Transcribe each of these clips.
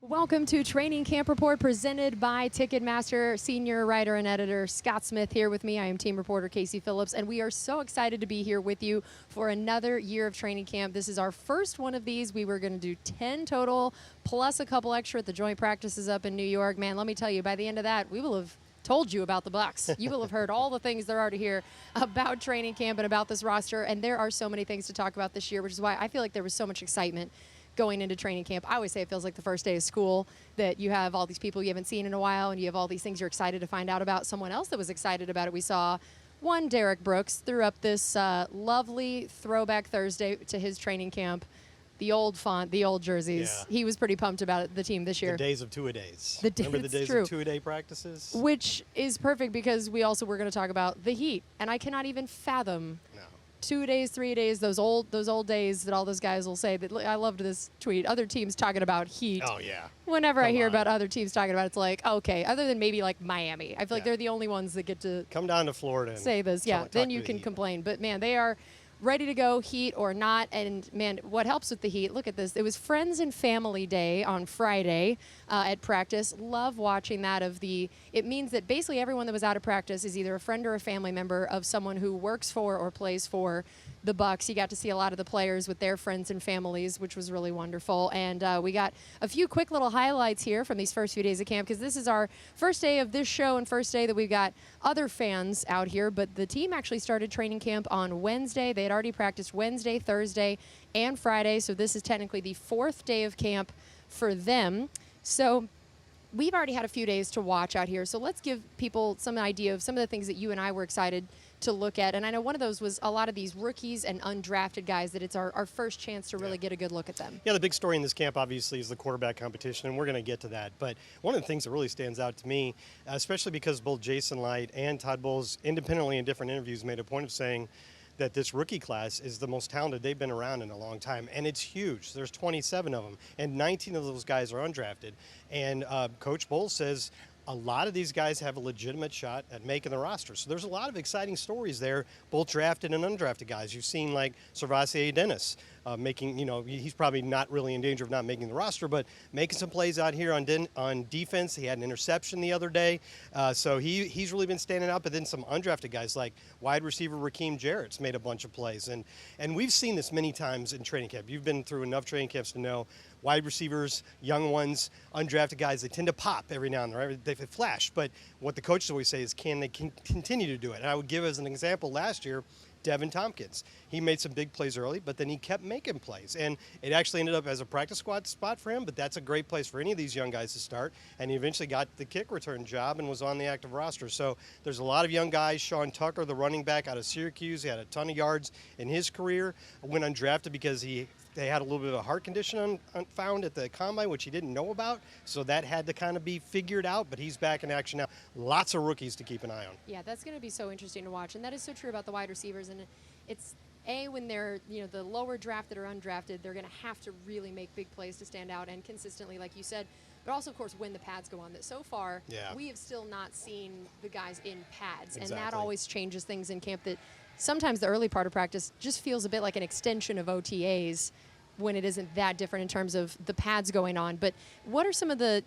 Welcome to Training Camp Report presented by Ticketmaster. Senior writer and editor Scott Smith here with me. I am team reporter Casey Phillips, and we are so excited to be here with you for another year of training camp. This is our first one of these. We were going to do 10 total, plus a couple extra at the joint practices up in New York. Man, let me tell you, by the end of that, we will have told you about the Bucs. You will have heard all the things there are to hear about training camp and about this roster, and there are so many things to talk about this year, which is why I feel like there was so much excitement going into training camp. I always say it feels like the first day of school, that you have all these people you haven't seen in a while and you have all these things you're excited to find out about. Someone else that was excited about it, we saw one Derek Brooks threw up this lovely throwback Thursday to his training camp. The old font, the old jerseys. Yeah. He was pretty pumped about it, the team this year. The days of two-a-days. Remember the days true. of two-a-day practices? Which is perfect because we also were going to talk about the heat. And I cannot even fathom 2 days, 3 days, those old days that all those guys will say. That I loved this tweet. Other teams talking about heat. Oh, yeah. Whenever I hear about other teams talking about it, it's like, okay, other than maybe like Miami. I feel like they're the only ones that get to come down to Florida and say this. Yeah, then you can complain. But, man, they are ready to go, heat or not. And, man, what helps with the heat, look at this. It was Friends and Family Day on Friday at practice. Love watching that. It means that basically everyone that was out of practice is either a friend or a family member of someone who works for or plays for the Bucs. You got to see a lot of the players with their friends and families, which was really wonderful. And we got a few quick little highlights here from these first few days of camp, because this is our first day of this show and first day that we've got other fans out here. But the team actually started training camp on Wednesday. They had already practiced Wednesday, Thursday, and Friday. So this is technically the fourth day of camp for them. So we've already had a few days to watch out here. So let's give people some idea of some of the things that you and I were excited to look at. And I know one of those was a lot of these rookies and undrafted guys that it's our first chance to really get a good look at them. Yeah, the big story in this camp obviously is the quarterback competition, and we're going to get to that. But one of the things that really stands out to me, especially because both Jason Light and Todd Bowles independently in different interviews made a point of saying that this rookie class is the most talented they've been around in a long time, and it's huge. There's 27 of them, and 19 of those guys are undrafted. And Coach Bowles says a lot of these guys have a legitimate shot at making the roster. So there's a lot of exciting stories there, both drafted and undrafted guys. You've seen like Servassier Dennis making, he's probably not really in danger of not making the roster, but making some plays out here on defense. He had an interception the other day. So he's really been standing out. But then some undrafted guys like wide receiver Raheem Jarrett's made a bunch of plays. And we've seen this many times in training camp. You've been through enough training camps to know wide receivers, young ones, undrafted guys, they tend to pop every now and then, right? They flash. But what the coaches always say is, can they continue to do it? And I would give as an example last year, Devin Tompkins. He made some big plays early, but then he kept making plays. And it actually ended up as a practice squad spot for him, but that's a great place for any of these young guys to start. And he eventually got the kick return job and was on the active roster. So there's a lot of young guys. Sean Tucker, the running back out of Syracuse, he had a ton of yards in his career. Went undrafted because they had a little bit of a heart condition found at the combine, which he didn't know about. So that had to kind of be figured out, but he's back in action now. Lots of rookies to keep an eye on. Yeah, that's going to be so interesting to watch. And that is so true about the wide receivers. And it's when they're, the lower drafted or undrafted, they're going to have to really make big plays to stand out and consistently, like you said. But also, of course, when the pads go on. That so far, we have still not seen the guys in pads. Exactly. And that always changes things in camp. That sometimes the early part of practice just feels a bit like an extension of OTAs when it isn't that different in terms of the pads going on. But what are some of the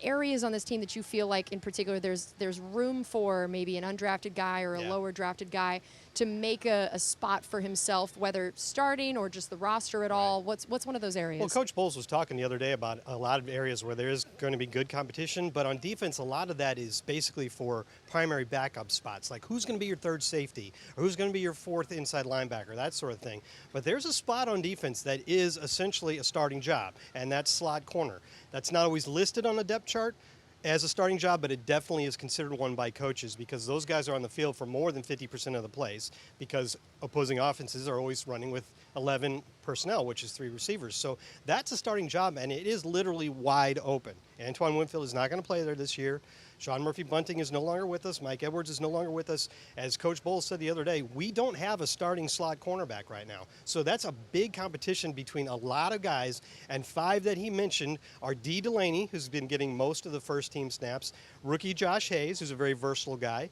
areas on this team that you feel like in particular there's room for maybe an undrafted guy or a lower drafted guy to make a spot for himself, whether starting or just the roster at all? What's one of those areas? Well, Coach Bowles was talking the other day about a lot of areas where there is going to be good competition, but on defense, a lot of that is basically for primary backup spots, like who's going to be your third safety or who's going to be your fourth inside linebacker, that sort of thing. But there's a spot on defense that is essentially a starting job, and that's slot corner. That's not always listed on the depth chart as a starting job, but it definitely is considered one by coaches because those guys are on the field for more than 50% of the plays because opposing offenses are always running with 11 personnel, which is 3 receivers. So that's a starting job, and it is literally wide open. Antoine Winfield is not going to play there this year. Sean Murphy-Bunting is no longer with us. Mike Edwards is no longer with us. As Coach Bowles said the other day, we don't have a starting slot cornerback right now. So that's a big competition between a lot of guys, and 5 that he mentioned are D. Delaney, who's been getting most of the first-team snaps, rookie Josh Hayes, who's a very versatile guy,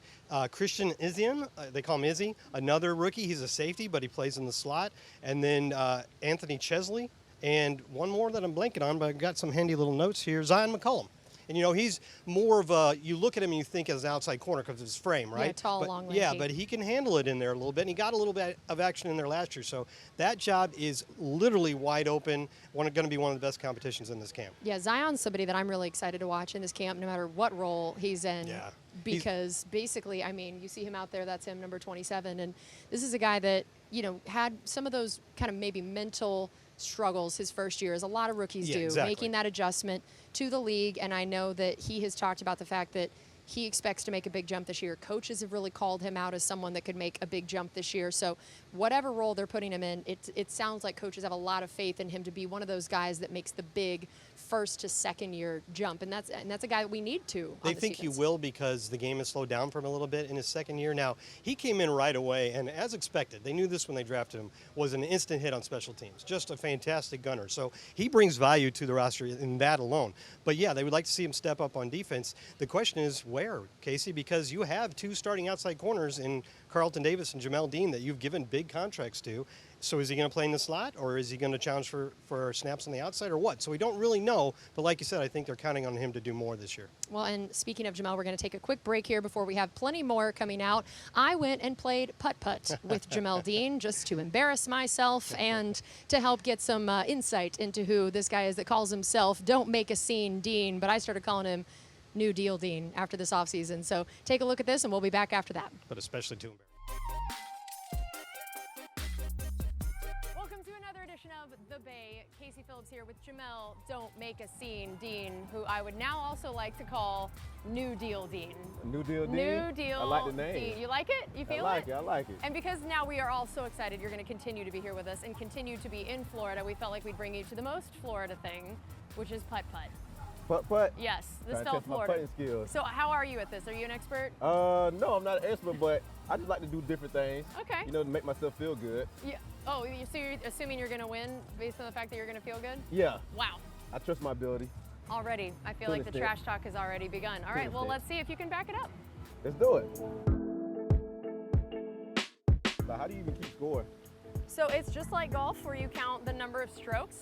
Christian Izzian, they call him Izzy, another rookie. He's a safety, but he plays in the slot, and then Anthony Chesley, And one more that I'm blanking on, but I've got some handy little notes here, Zion McCollum. And, he's more of a, you look at him and you think as an outside corner because of his frame, right? Yeah, tall, long, lanky. Yeah, but he can handle it in there a little bit, and he got a little bit of action in there last year. So that job is literally wide open, going to be one of the best competitions in this camp. Yeah, Zion's somebody that I'm really excited to watch in this camp, no matter what role he's in. Yeah. Because basically, I mean, you see him out there, that's him, number 27. And this is a guy that, had some of those kind of maybe mental struggles his first year, as a lot of rookies do, exactly. making that adjustment to the league. And I know that he has talked about the fact that he expects to make a big jump this year. Coaches have really called him out as someone that could make a big jump this year. So whatever role they're putting him in, it sounds like coaches have a lot of faith in him to be one of those guys that makes the big first to second year jump. And that's a guy that we need to. They think he will because the game has slowed down for him a little bit in his second year. Now, he came in right away, and as expected, they knew this when they drafted him, was an instant hit on special teams. Just a fantastic gunner. So he brings value to the roster in that alone. But yeah, they would like to see him step up on defense. The question is where, Casey, because you have two starting outside corners in Carlton Davis and Jamel Dean that you've given big contracts to. So is he going to play in the slot, or is he going to challenge for snaps on the outside, or what? So we don't really know. But like you said, I think they're counting on him to do more this year. Well, and speaking of Jamel, we're going to take a quick break here before we have plenty more coming out. I went and played PuttPutt with Jamel Dean just to embarrass myself and to help get some insight into who this guy is that calls himself Don't Make a Scene Dean, but I started calling him New Deal Dean after this offseason. So take a look at this, and we'll be back after that. But especially to embarrass. Of the Bay, Casey Phillips here with Jamel Don't Make a Scene Dean, who I would now also like to call New Deal Dean. New Deal Dean? New Deal I like the name. Dean. You like it? You feel it? I like it. And because now we are all so excited you're going to continue to be here with us and continue to be in Florida, we felt like we'd bring you to the most Florida thing, which is PuttPutt. PuttPutt? Yes, the Trying to Stealth test my Florida. putting skills. So how are you at this? Are you an expert? No, I'm not an expert, but I just like to do different things. Okay. To make myself feel good. Yeah. Oh, so you're assuming you're going to win based on the fact that you're going to feel good? Yeah. Wow. I trust my ability. Already. I feel like the trash talk has already begun. All right, well, let's see if you can back it up. Let's do it. So how do you even keep score? So it's just like golf where you count the number of strokes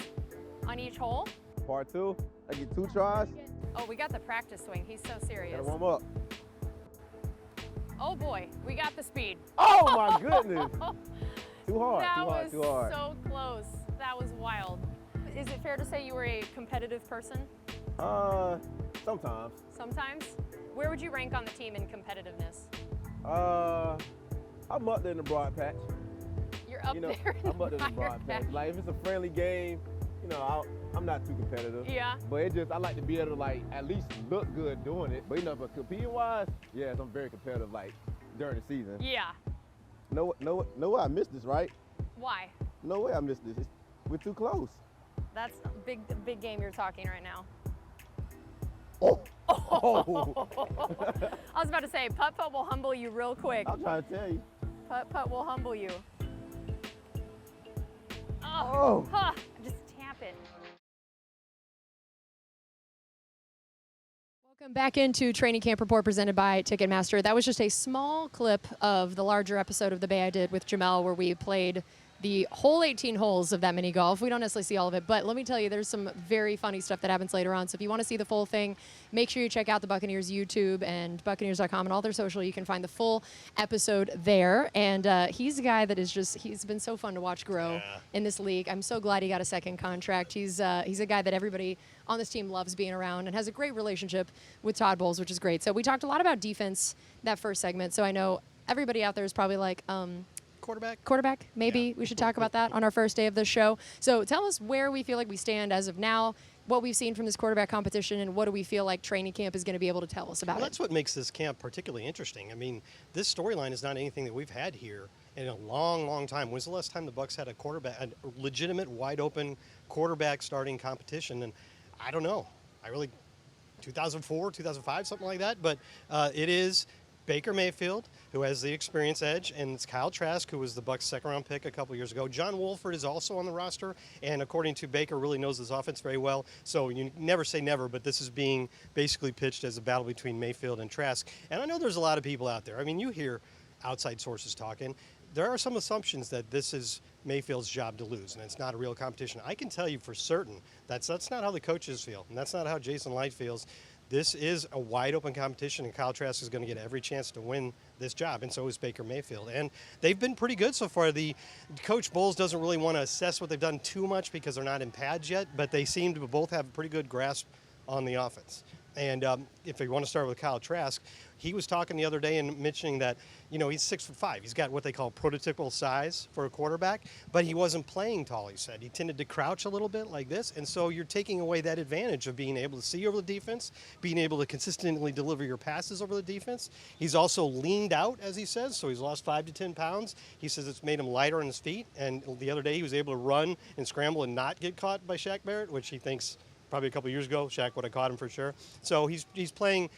on each hole. Part two, I get 2 tries. Oh, we got the practice swing. He's so serious. Gotta warm up. Oh boy, we got the speed. Oh my goodness. Too hard, That too hard, was too hard. so close. That was wild. Is it fair to say you were a competitive person? Sometimes. Sometimes? Where would you rank on the team in competitiveness? I'm up there in the broad patch. You're up there in I'm up there in the broad patch. Like if it's a friendly game, I'm not too competitive. Yeah. But I like to be able to at least look good doing it. But but competing wise, yes, I'm very competitive during the season. Yeah. No way I missed this, right? Why? No way I missed this. We're too close. That's a big game you're talking right now. Oh. I was about to say, PuttPutt will humble you real quick. I'm trying to tell you. PuttPutt will humble you. Oh. Huh, just tap it. Welcome back into Training Camp Report presented by Ticketmaster. That was just a small clip of the larger episode of The Bay I did with Jamel where we played the whole 18 holes of that mini golf. We don't necessarily see all of it, but let me tell you, there's some very funny stuff that happens later on. So if you want to see the full thing, make sure you check out the Buccaneers YouTube and Buccaneers.com and all their social. You can find the full episode there. And he's a guy that is he's been so fun to watch grow in this league. I'm so glad he got a second contract. He's a guy that everybody on this team loves being around and has a great relationship with Todd Bowles, which is great. So we talked a lot about defense that first segment. So I know everybody out there is probably like, Quarterback, maybe we should talk about that on our first day of the show. So tell us where we feel like we stand as of now, what we've seen from this quarterback competition, and what do we feel like training camp is going to be able to tell us about it. That's what makes this camp particularly interesting. I mean, this storyline is not anything that we've had here in a long, long time. When's the last time the Bucs had a legitimate, wide-open quarterback starting competition? And I don't know. 2004, 2005, something like that. But it is Baker Mayfield, who has the experience edge, and it's Kyle Trask, who was the Bucs' second-round pick a couple years ago. John Wolford is also on the roster, and according to Baker, really knows his offense very well. So you never say never, but this is being basically pitched as a battle between Mayfield and Trask. And I know there's a lot of people out there. I mean, you hear outside sources talking. there are some assumptions that this is Mayfield's job to lose, and it's not a real competition. I can tell you for certain that's not how the coaches feel, and that's not how Jason Light feels. This is a wide open competition, and Kyle Trask is going to get every chance to win this job, and so is Baker Mayfield. And they've been pretty good so far. The Coach Bowles doesn't really want to assess what they've done too much because they're not in pads yet, but they seem to both have a pretty good grasp on the offense. And if you want to start with Kyle Trask, he was talking the other day and mentioning that, he's 6'5". He's got what they call prototypical size for a quarterback, but he wasn't playing tall, he said. He tended to crouch a little bit like this, and so you're taking away that advantage of being able to see over the defense, being able to consistently deliver your passes over the defense. He's also leaned out, as he says, so he's lost 5 to 10 pounds. He says it's made him lighter on his feet, and the other day he was able to run and scramble and not get caught by Shaq Barrett, which he thinks probably a couple years ago, Shaq would have caught him for sure. So he's playing.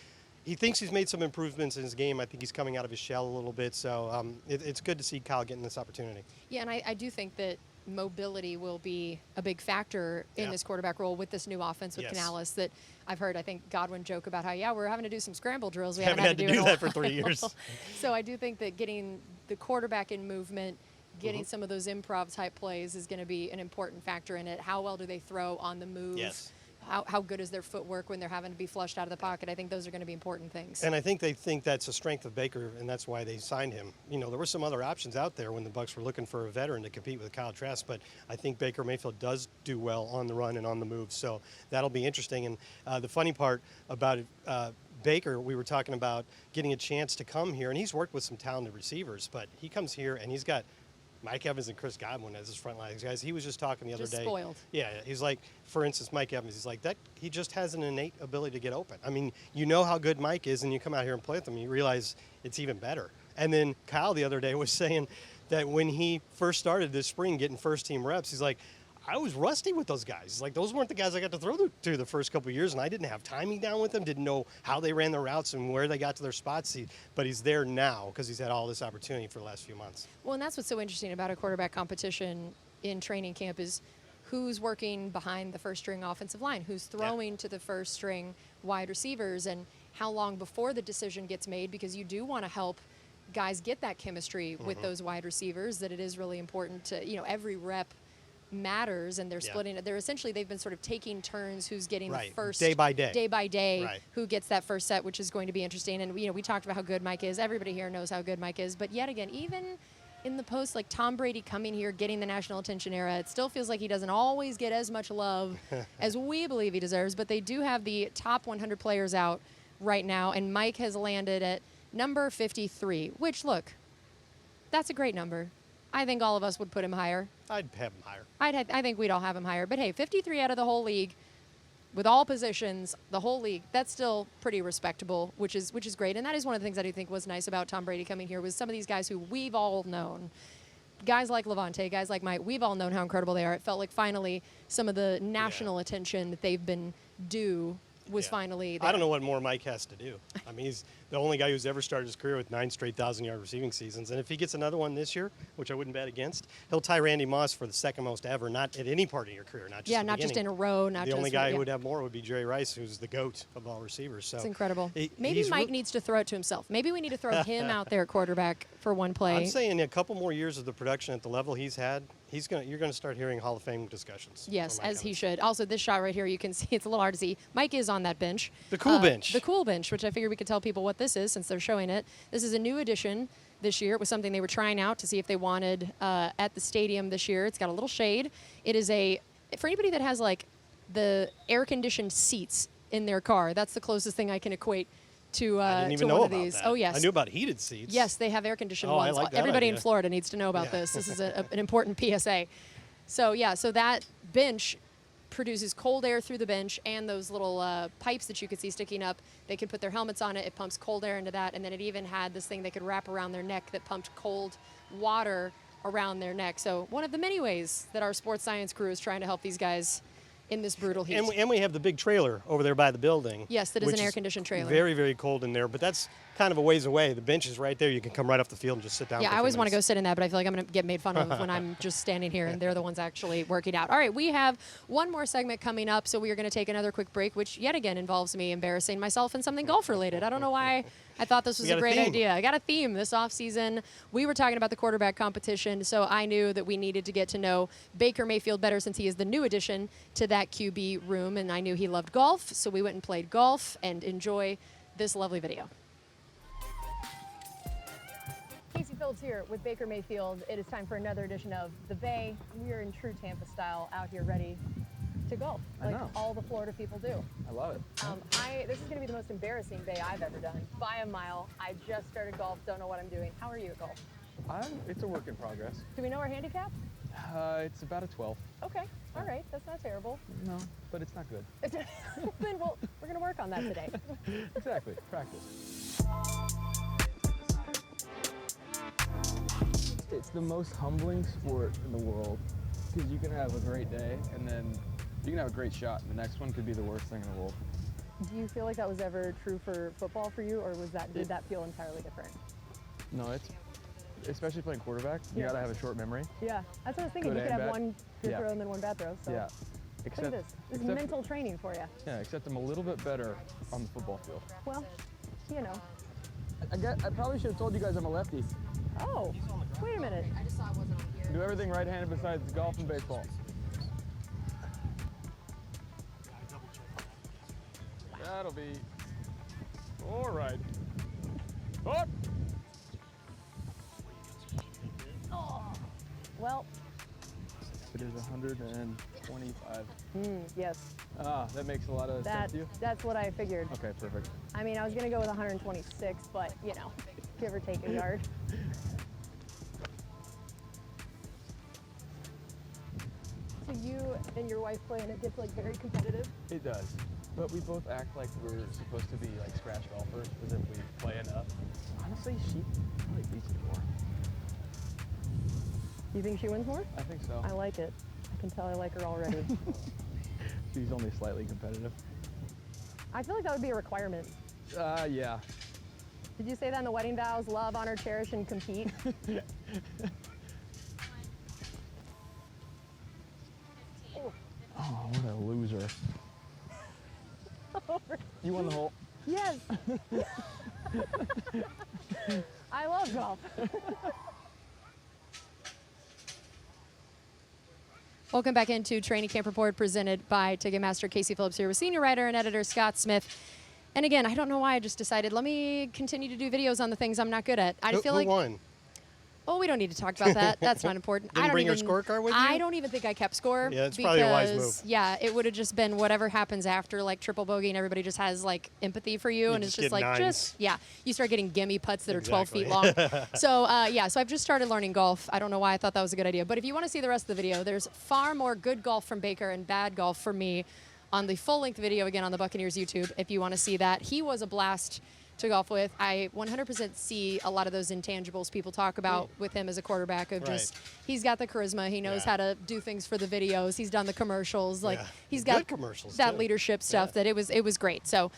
He thinks he's made some improvements in his game. I think he's coming out of his shell a little bit. So it's good to see Kyle getting this opportunity. Yeah, and I do think that mobility will be a big factor in this quarterback role with this new offense with Canales. That I've heard, I think Godwin joke about how, we're having to do some scramble drills. We haven't had to do that for 3 years. So I do think that getting the quarterback in movement, getting some of those improv type plays is going to be an important factor in it. How well do they throw on the move? Yes. How good is their footwork when they're having to be flushed out of the pocket? I think those are going to be important things. And I think they think that's a strength of Baker, and that's why they signed him. There were some other options out there when the Bucs were looking for a veteran to compete with Kyle Trask, but I think Baker Mayfield does do well on the run and on the move, so that'll be interesting. And the funny part about Baker, we were talking about getting a chance to come here, and he's worked with some talented receivers, but he comes here and he's got Mike Evans and Chris Godwin as his front line guys. He was just talking the other day. Spoiled. Yeah, he's like, for instance, Mike Evans. He's like that. He just has an innate ability to get open. I mean, you know how good Mike is, and you come out here and play with him, you realize it's even better. And then Kyle the other day was saying that when he first started this spring getting first-team reps, he's like, I was rusty with those guys. Like, those weren't the guys I got to throw to the first couple of years, and I didn't have timing down with them, didn't know how they ran their routes and where they got to their spots. But he's there now because he's had all this opportunity for the last few months. Well, and that's what's so interesting about a quarterback competition in training camp is who's working behind the first-string offensive line, who's throwing to the first-string wide receivers, and how long before the decision gets made, because you do want to help guys get that chemistry with those wide receivers, that it is really important to, every rep matters, and they're splitting it. They've been sort of taking turns who's getting the first day by day who gets that first set, which is going to be interesting. And we talked about how good Mike is. Everybody here knows how good Mike is, but yet again, even in the post, like Tom Brady coming here, getting the national attention era, it still feels like he doesn't always get as much love as we believe he deserves. But they do have the top 100 players out right now, and Mike has landed at number 53, which, look, that's a great number. I think all of us would put him higher. I'd have him higher. I think we'd all have him higher. But hey, 53 out of the whole league, with all positions, the whole league, that's still pretty respectable, which is great. And that is one of the things that I think was nice about Tom Brady coming here, was some of these guys who we've all known. Guys like Levante, guys like Mike, we've all known how incredible they are. It felt like finally some of the national attention that they've been due was finally there. I don't know what more Mike has to do. I mean, he's the only guy who's ever started his career with 9 straight 1,000-yard receiving seasons. And if he gets another one this year, which I wouldn't bet against, he'll tie Randy Moss for the second most ever, not at any part of your career, not just not just in a row. The only guy who would have more would be Jerry Rice, who's the GOAT of all receivers. So it's incrediable. Maybe Mike needs to throw it to himself. Maybe we need to throw him out there at quarterback for one play. I'm saying a couple more years of the production at the level he's had, you're going to start hearing Hall of Fame discussions. Yes, as he should. Also, this shot right here, you can see it's a little hard to see. Mike is on that bench. The cool bench. The cool bench, which I figured we could tell people what this is since they're showing it. This is a new addition this year. It was something they were trying out to see if they wanted at the stadium this year. It's got a little shade. It is for anybody that has like the air-conditioned seats in their car, that's the closest thing I can equate to I didn't even one know of about these. that. Oh, yes. I knew about heated seats. Yes, they have air-conditioned I ones. like that Everybody in idea. Florida needs to know about this. This is an important PSA. So that bench produces cold air through the bench, and those little pipes that you could see sticking up, they could put their helmets on it. It pumps cold air into that, and then it even had this thing they could wrap around their neck that pumped cold water around their neck. So one of the many ways that our sports science crew is trying to help these guys in this brutal heat. And we have the big trailer over there by the building. Yes, that is an air-conditioned trailer. Very, very cold in there, but that's kind of a ways away. The bench is right there. You can come right off the field and just sit down. Yeah, I always want to go sit in that, but I feel like I'm going to get made fun of when I'm just standing here and they're the ones actually working out. All right, we have one more segment coming up, so we are going to take another quick break, which yet again involves me embarrassing myself in something golf-related. I don't know why I thought this was We a got a great theme. idea. I got a theme this offseason. We were talking about the quarterback competition, so I knew that we needed to get to know Baker Mayfield better since he is the new addition to that QB room, and I knew he loved golf, so we went and played golf and enjoy this lovely video. Casey Phillips here with Baker Mayfield. It is time for another edition of The Bay. We are in true Tampa style out here ready to golf, like all the Florida people do. I love it. This is going to be the most embarrassing bay I've ever done. By a mile. I just started golf, don't know what I'm doing. How are you at golf? It's a work in progress. Do we know our handicap? It's about a 12. Okay, all right, that's not terrible. No, but it's not good. Then we're going to work on that today. Exactly. Practice. It's the most humbling sport in the world because you can have a great day and then you can have a great shot and the next one could be the worst thing in the world. Do you feel like that was ever true for football for you, or did that feel entirely different? No, it's especially playing quarterback. You gotta have a short memory. Yeah, that's what I was thinking. Good You could and have bad. one good Yeah. throw and then one bad throw. So. Yeah. Look at this. This is mental training for you. Yeah, except I'm a little bit better on the football field. Well, you know. I probably should have told you guys I'm a lefty. Oh, wait a minute. I just saw it wasn't on here. Do everything right-handed besides golf and baseball. That'll be all right. Oh! Well, It is 125. yes. That makes a lot of sense to you? That's what I figured. Okay, perfect. I mean, I was going to go with 126, but, you know, give or take a yard. So you and your wife play and it gets, like, very competitive? It does. But we both act like we're supposed to be like scratch golfers as if we play enough. Honestly, she probably beats me more. You think she wins more? I think so. I like it. I can tell I like her already. She's only slightly competitive. I feel like that would be a requirement. Yeah. Did you say that in the wedding vows? Love, honor, cherish, and compete? Oh, what a loser. You won the hole. Yes. I love golf. Welcome back into Training Camp Report presented by Ticketmaster. Casey Phillips here with senior writer and editor Scott Smith. And again, I don't know why I just decided, let me continue to do videos on the things I'm not good at. I feel who like won? Oh, we don't need to talk about that. That's not important. Didn't I don't bring your even, scorecard with you? I don't even think I kept score. Yeah, it's probably a wise move. Yeah, it would have just been whatever happens after like triple bogey and everybody just has like empathy for you, and it's just just get like nines. you start getting gimme putts that are 12 feet Exactly. long. So so I've just started learning golf. I don't know why I thought that was a good idea, but if you want to see the rest of the video, there's far more good golf from Baker and bad golf from me on the full-length video again on the Buccaneers YouTube. If you want to see that, he was a blast to golf with. I 100% see a lot of those intangibles people talk about with him as a quarterback of just, he's got the charisma. He knows how to do things for the videos. He's done the commercials. Like he's got Good commercials, that too. leadership stuff that it was great. So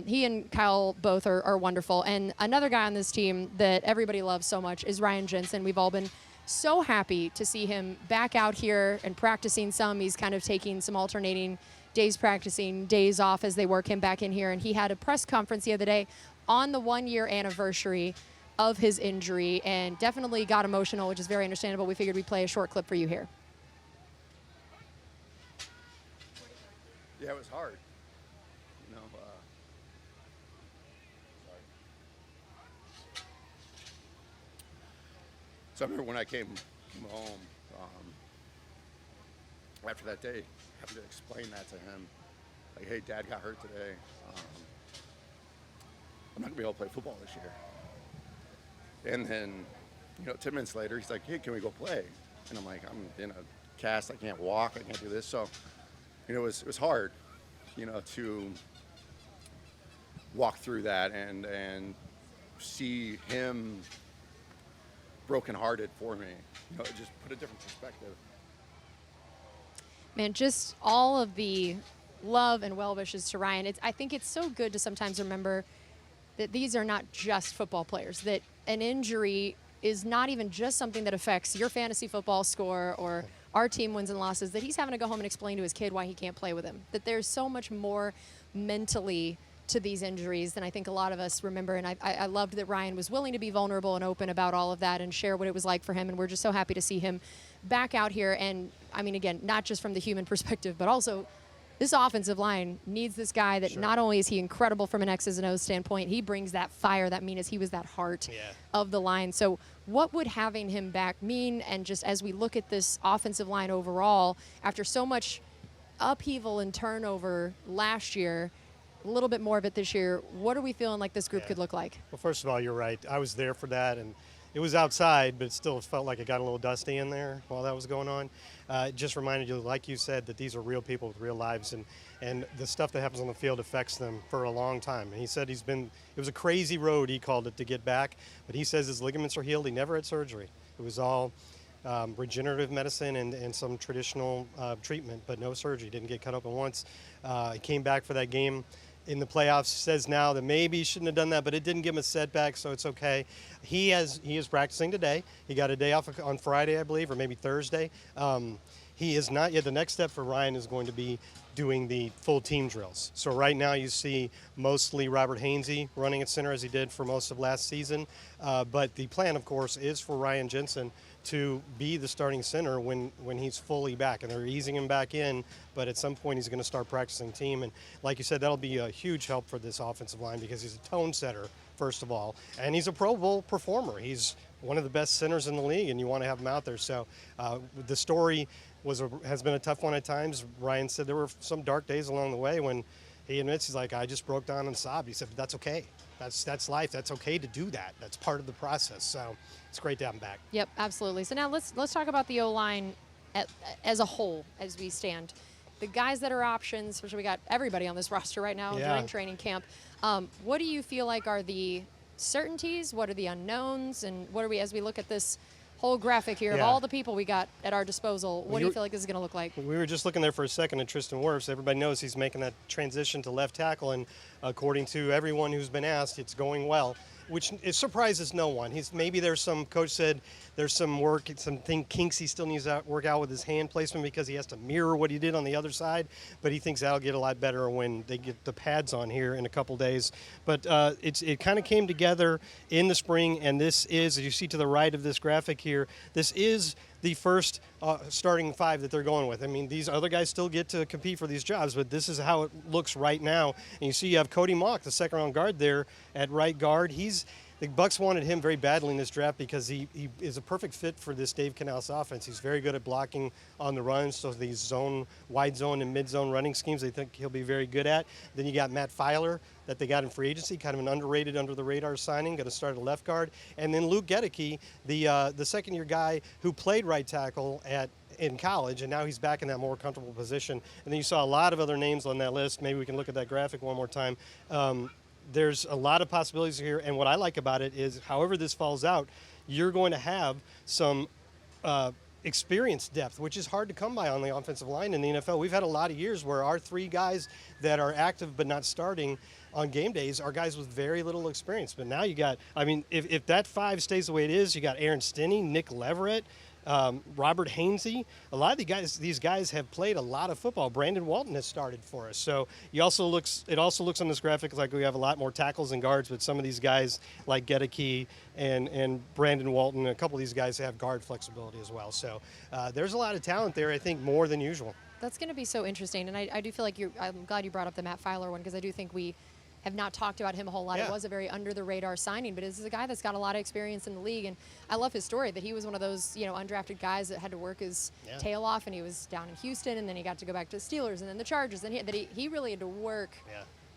he and Kyle both are wonderful. And another guy on this team that everybody loves so much is Ryan Jensen. We've all been so happy to see him back out here and practicing some. He's kind of taking some alternating days practicing, days off as they work him back in here. And he had a press conference the other day on the 1-year anniversary of his injury and definitely got emotional, which is very understandable. We figured we'd play a short clip for you here. Yeah, it was hard. You know, So I remember when I came home after that day, having to explain that to him. Like, hey, Dad got hurt today. I'm not going to be able to play football this year. And then, 10 minutes later, he's like, hey, can we go play? And I'm like, I'm in a cast. I can't walk. I can't do this. So, it was hard, to walk through that and see him brokenhearted for me. It just put a different perspective. Man, just all of the love and well wishes to Ryan. I think it's so good to sometimes remember that these are not just football players, that an injury is not even just something that affects your fantasy football score or our team wins and losses, that he's having to go home and explain to his kid why he can't play with him, that there's so much more mentally to these injuries than I think a lot of us remember. And I loved that Ryan was willing to be vulnerable and open about all of that and share what it was like for him. And we're just so happy to see him back out here. And I mean, again, not just from the human perspective, but also this offensive line needs this guy that not only is he incredible from an X's and O's standpoint, he brings that fire, that meanness. He was that heart of the line. So what would having him back mean? And just as we look at this offensive line overall, after so much upheaval and turnover last year, a little bit more of it this year, what are we feeling like this group could look like? Well, first of all, you're right. I was there for that, and it was outside, but it still felt like it got a little dusty in there while that was going on. It just reminded you, like you said, that these are real people with real lives, and the stuff that happens on the field affects them for a long time. And he said it was a crazy road, he called it, to get back, but he says his ligaments are healed. He never had surgery. It was all regenerative medicine and some traditional treatment, but no surgery. Didn't get cut open once. He came back for that game in the playoffs. Says now that maybe he shouldn't have done that, but it didn't give him a setback, so it's okay. He is practicing today. He got a day off on Friday, I believe, or maybe Thursday. He is not yet. The next step for Ryan is going to be doing the full team drills. So right now you see mostly Robert Hainsey running at center as he did for most of last season. But the plan, of course, is for Ryan Jensen to be the starting center when he's fully back. And they're easing him back in, but at some point he's going to start practicing team. And like you said, that'll be a huge help for this offensive line because he's a tone setter, first of all. And he's a Pro Bowl performer. He's one of the best centers in the league, and you want to have him out there. So the story has been a tough one at times. Ryan said there were some dark days along the way when he admits, he's like, I just broke down and sobbed. He said, but that's okay. That's life. That's okay to do that. That's part of the process. So it's great to have him back. Yep, absolutely. So now let's talk about the O-line as a whole as we stand. The guys that are options, especially we got everybody on this roster right now during training camp. What do you feel like are the certainties? What are the unknowns? And what are we, as we look at this whole graphic here of all the people we got at our disposal, what do you feel like this is going to look like? We were just looking there for a second at Tristan Wirfs. Everybody knows he's making that transition to left tackle, and according to everyone who's been asked, it's going well, which it surprises no one. Maybe there's some, coach said there's some work, kinks he still needs to work out with his hand placement because he has to mirror what he did on the other side, but he thinks that'll get a lot better when they get the pads on here in a couple days. But it kind of came together in the spring, and this is, as you see to the right of this graphic here, this is the first starting five that they're going with. I mean, these other guys still get to compete for these jobs, but this is how it looks right now. And you see you have Cody Mock, the second-round guard there at right guard. The Bucs wanted him very badly in this draft because he is a perfect fit for this Dave Canales offense. He's very good at blocking on the run, so these wide zone and mid-zone running schemes they think he'll be very good at. Then you got Matt Filer that they got in free agency, kind of an underrated under-the-radar signing, going to start at left guard. And then Luke Gedeke, the second-year guy who played right tackle in college, and now he's back in that more comfortable position. And then you saw a lot of other names on that list. Maybe we can look at that graphic one more time. There's a lot of possibilities here, and what I like about it is however this falls out, you're going to have some experience depth, which is hard to come by on the offensive line in the NFL. We've had a lot of years where our three guys that are active but not starting on game days are guys with very little experience. But now you got, I mean, if that five stays the way it is, you got Aaron Stinney, Nick Leverett, Robert Hainsey. A lot of these guys have played a lot of football. Brandon Walton has started for us. So it also looks on this graphic like we have a lot more tackles and guards, but some of these guys like Gedeke and Brandon Walton, a couple of these guys have guard flexibility as well. So there's a lot of talent there, I think, more than usual. That's going to be so interesting. And I do feel like I'm glad you brought up the Matt Filer one because I do think we have not talked about him a whole lot. It was a very under-the-radar signing, but this is a guy that's got a lot of experience in the league, and I love his story that he was one of those, undrafted guys that had to work his tail off, and he was down in Houston, and then he got to go back to the Steelers, and then the Chargers, and he really had to work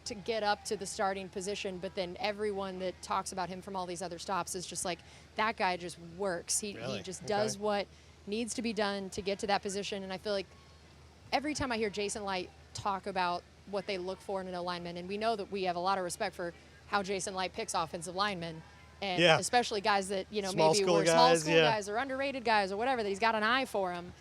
to get up to the starting position, but then everyone that talks about him from all these other stops is just like, that guy just works. He just does what needs to be done to get to that position, and I feel like every time I hear Jason Light talk about what they look for in an O-lineman, and we know that we have a lot of respect for how Jason Light picks offensive linemen, and especially guys that maybe were small school guys or underrated guys or whatever, that he's got an eye for them.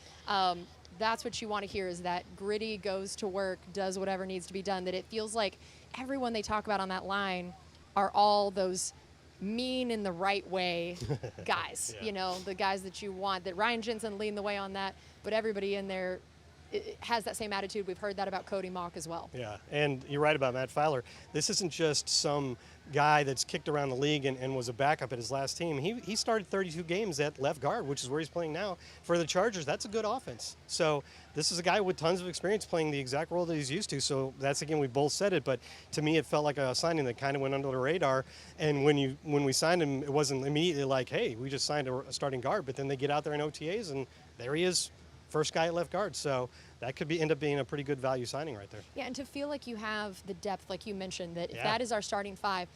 That's what you want to hear, is that gritty, goes to work, does whatever needs to be done, that it feels like everyone they talk about on that line are all those mean in the right way guys, the guys that you want, that Ryan Jensen leading the way on that, but everybody in there has that same attitude. We've heard that about Cody Mock as well. Yeah, and you're right about Matt Filer. This isn't just some guy that's kicked around the league and was a backup at his last team. He started 32 games at left guard, which is where he's playing now for the Chargers. That's a good offense. So this is a guy with tons of experience playing the exact role that he's used to. So that's, again, we both said it, but to me it felt like a signing that kind of went under the radar. And when we signed him, it wasn't immediately like, hey, we just signed a starting guard. But then they get out there in OTAs, and there he is, first guy at left guard. So that could end up being a pretty good value signing right there. Yeah, and to feel like you have the depth, like you mentioned, that if Yeah. that is our starting five,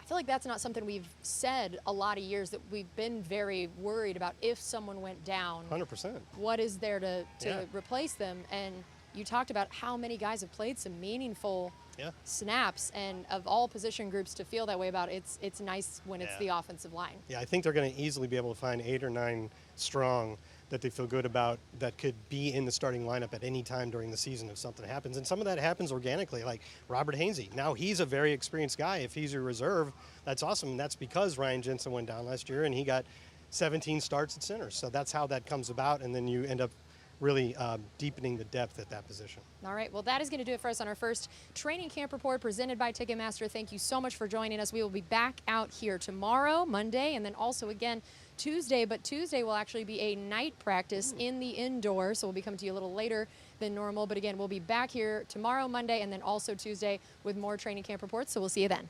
I feel like that's not something we've said a lot of years, that we've been very worried about if someone went down. 100%. What is there to Yeah. replace them? And you talked about how many guys have played some meaningful Yeah. snaps, and of all position groups to feel that way about it, it's nice when it's Yeah. the offensive line. Yeah, I think they're going to easily be able to find 8 or 9 strong that they feel good about that could be in the starting lineup at any time during the season if something happens. And some of that happens organically, like Robert Hainsey. Now he's a very experienced guy. If he's a reserve, that's awesome. And that's because Ryan Jensen went down last year and he got 17 starts at center. So that's how that comes about. And then you end up really deepening the depth at that position. All right, well, that is going to do it for us on our first training camp report presented by Ticketmaster. Thank you so much for joining us. We will be back out here tomorrow, Monday, and then also again Tuesday. But Tuesday will actually be a night practice in the indoor, so we'll be coming to you a little later than normal. But again, we'll be back here tomorrow, Monday, and then also Tuesday with more training camp reports. So we'll see you then.